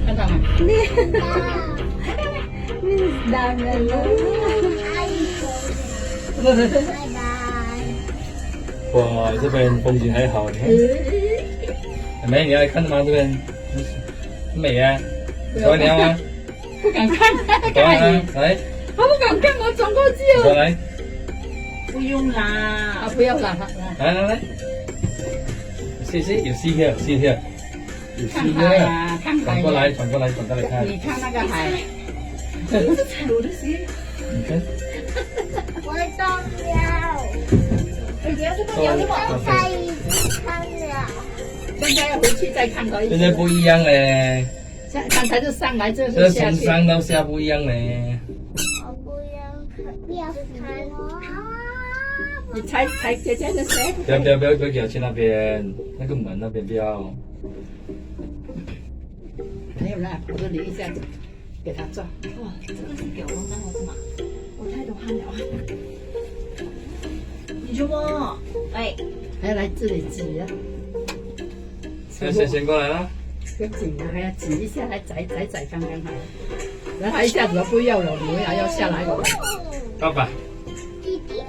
看到吗？大人了，不不不，拜拜。哇，这边风景还好，你看。美，你要来看的吗？这边美啊！过来你要吗？不敢看，过来啊，来，我不敢看，我转过去了。过来，不用啦，啊，不要了，来来来，see see，有 see here，see here，有看 see 海 here，呀，看海转过来，呀。转过来，转过来看，你看那个海，这是踩我的鞋，你看，我动了。哎，你要这么摇这么，刚才已经看了。现在要回去再看多一次。现在不一样嘞，刚才是上来，这这是下去。从上到下不一样嘞。我不要看，不要看我。你踩姐姐的鞋。不要给我去那边，那个门那边不要。没有啦，我这里一下子给他做。哇，这个是给我弄的是吗？我太多汗了。你说我，哎，还要来这里挤啊！先过来啦。不要挤啊，还要挤一下，还宰刚刚好。然后他一下子都不要了，你还要下来了。爸爸，弟弟一直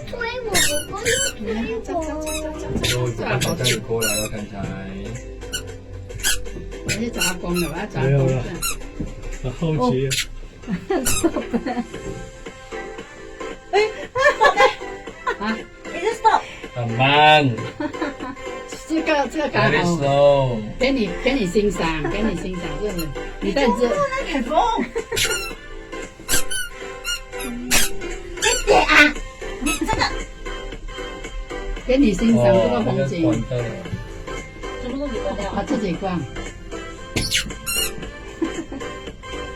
推我，我不要推我。爸爸才有过来了，刚才。我去找阿公了，我要找阿没有了公了。我好奇。啊，你是 stop。很慢这个刚，very 好 slow。给你欣赏，给你欣赏，这个你在这。那台风。姐姐啊，你这个给你欣赏这个风景，什么都给我他自己逛。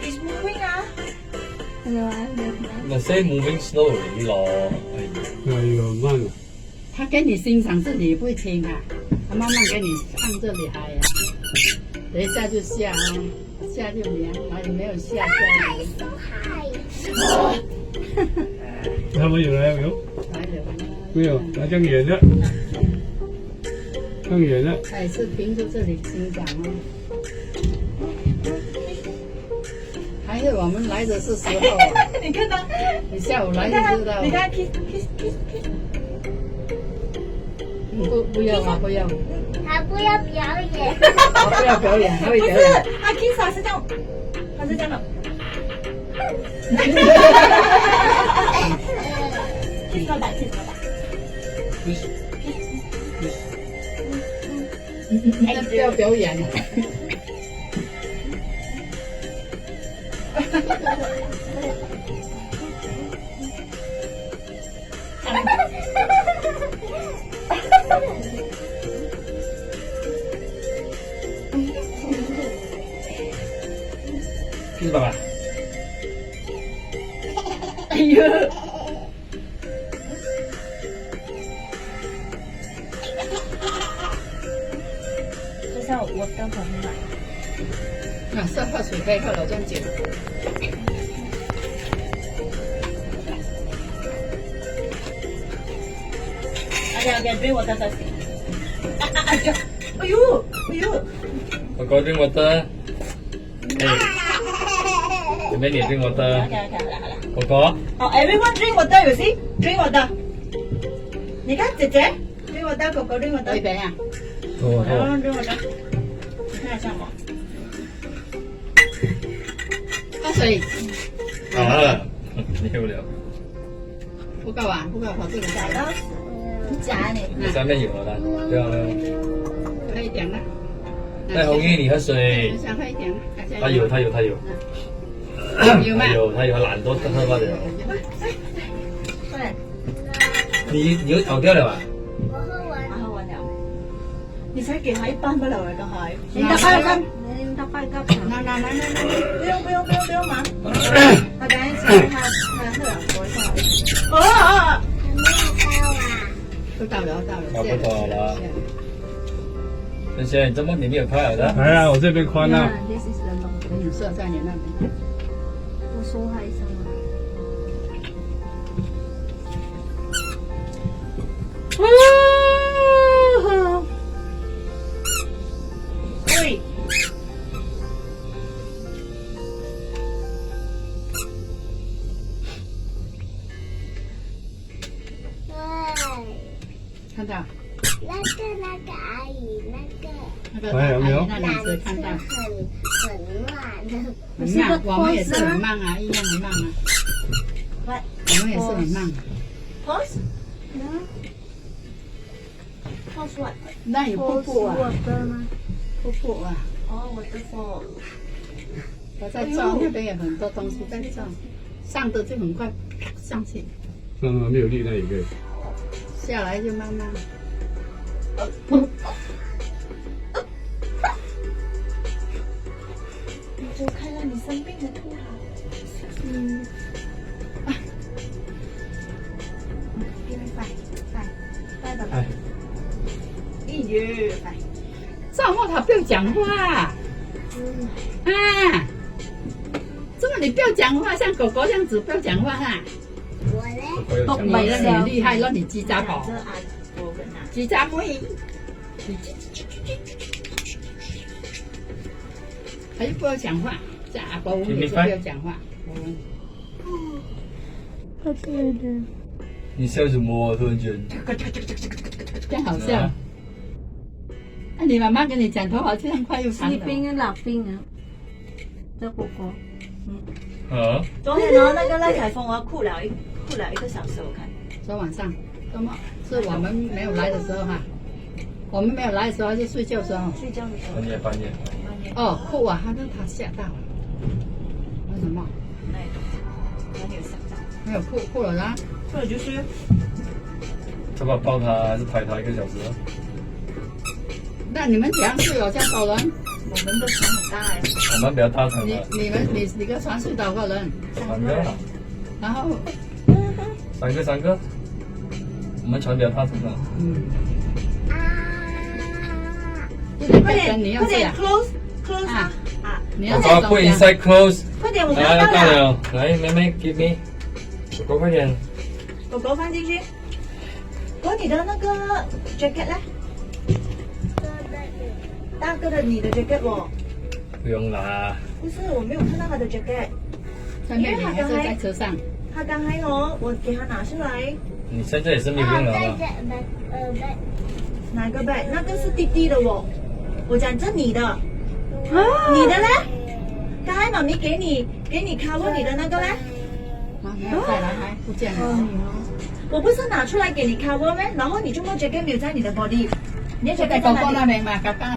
It's moving 啊。那 say moving slowly 咯。哎呦，慢了。他给你欣赏是你不会听啊，他慢慢给你按这里嗨呀，等一下就下啊，下就凉，还有没有下下他们有来没有？来了没有，来更远了，更远了。他也是凭着这里欣赏哦。还是我们来的是时候啊，你看他，你下午来就知道。你看 kiss kiss kiss kiss。不要啊，不要。他不要表演。他不要表演，他会不是表演。，他 kiss 他是这样，他是这样的。kiss 老板 kiss 老板。不要表演。是爸爸。哎呦！就像我刚才买。啊，是喝水可以喝了这样久。OK， drink water first。哎呦，哎呦。我哥 drink water。哎，妹妹你 drink water。OK，好了好了。哥哥。好 ，everyone drink water，you see？drink water。你看姐姐 drink water，哥哥 drink 喝一 water。杯啊！哦然后 drink water。你看一下我。喝水。好了，溜了。不够啊，不够，我这个加了。夹你。你上面有了啦，对啊。喝一点了。戴红衣，你喝水我。想喝一点了。他有。有吗？他有懒多喝罢了。对。你又跑掉了吧？我喝完了。你才给他一半不了了，刚才。你大概干？你大概干？那，不用忙。他刚才吃他喝了，我一下。哦。都到了。差不多了。轩轩，怎么你没有快了的？来啊，我这边宽了。你射在你那边。我说他一声到？那个阿姨那个阿姨那两只看到。很慢的。很慢，我们也是很慢啊，一样很慢啊。What? 我们也是很慢。 Pause? Pause what? 那有瀑布啊，吗？瀑布啊。哦，waterfall。我在照那边有很多东西在照，上的就很快上去，那没有力那也可以。下来就慢慢。你走开了，你生病了，吐了。快爸爸。哎呦，快！赵莫他不要讲话啊！这么你不要讲话，像狗狗这样子不要讲话哈。我嘞？你了你厉害了，你鸡杂宝，这阿伯跟啊，鸡杂妹，还是不要讲话。这阿伯我们也是不要讲话。你笑什么？突然间。真好笑。那你妈妈跟你讲，头发这样快又长了。冰啊，老冰啊，这火锅。啊？昨天呢，那个赖凯峰，我要哭了1个小时，我看。昨晚上，周末是我们没有来的时候哈，我们没有来的时候就睡觉的时候。睡觉的时候。半夜。哦，哭啊！他吓到了。为什么？那没有想到。没有哭了啦。哭了就睡。要不要抱他还是抬他1个小时啊？那你们怎样睡哦？这样多人？我们的床很大哎。我们比较大层的。你个床睡多少个人？3个。然后。3个。我们床比较大层的。快点，close 啊！你要爸爸 put inside close。快点，我们来要到了。来，妹妹 give me。狗快点。狗放进去。哥，你的那个 jacket 呢？大哥的你的 jacket 哦。不用啦。不是，我没有看到他的 jacket。在妹妹还是在车上。他刚才哦，我给他拿出来。你现在也是没有用了吗？哪个 bag？那个是弟弟的哦。我讲这你的。你的呢？刚才妈咪给你 cover 你的那个呢？没有再来，还不见了。我不是拿出来给你 cover 吗？然后你就没 jacket 没有在你的 body。你的 jacket 在哪里？那边嘛，刚刚。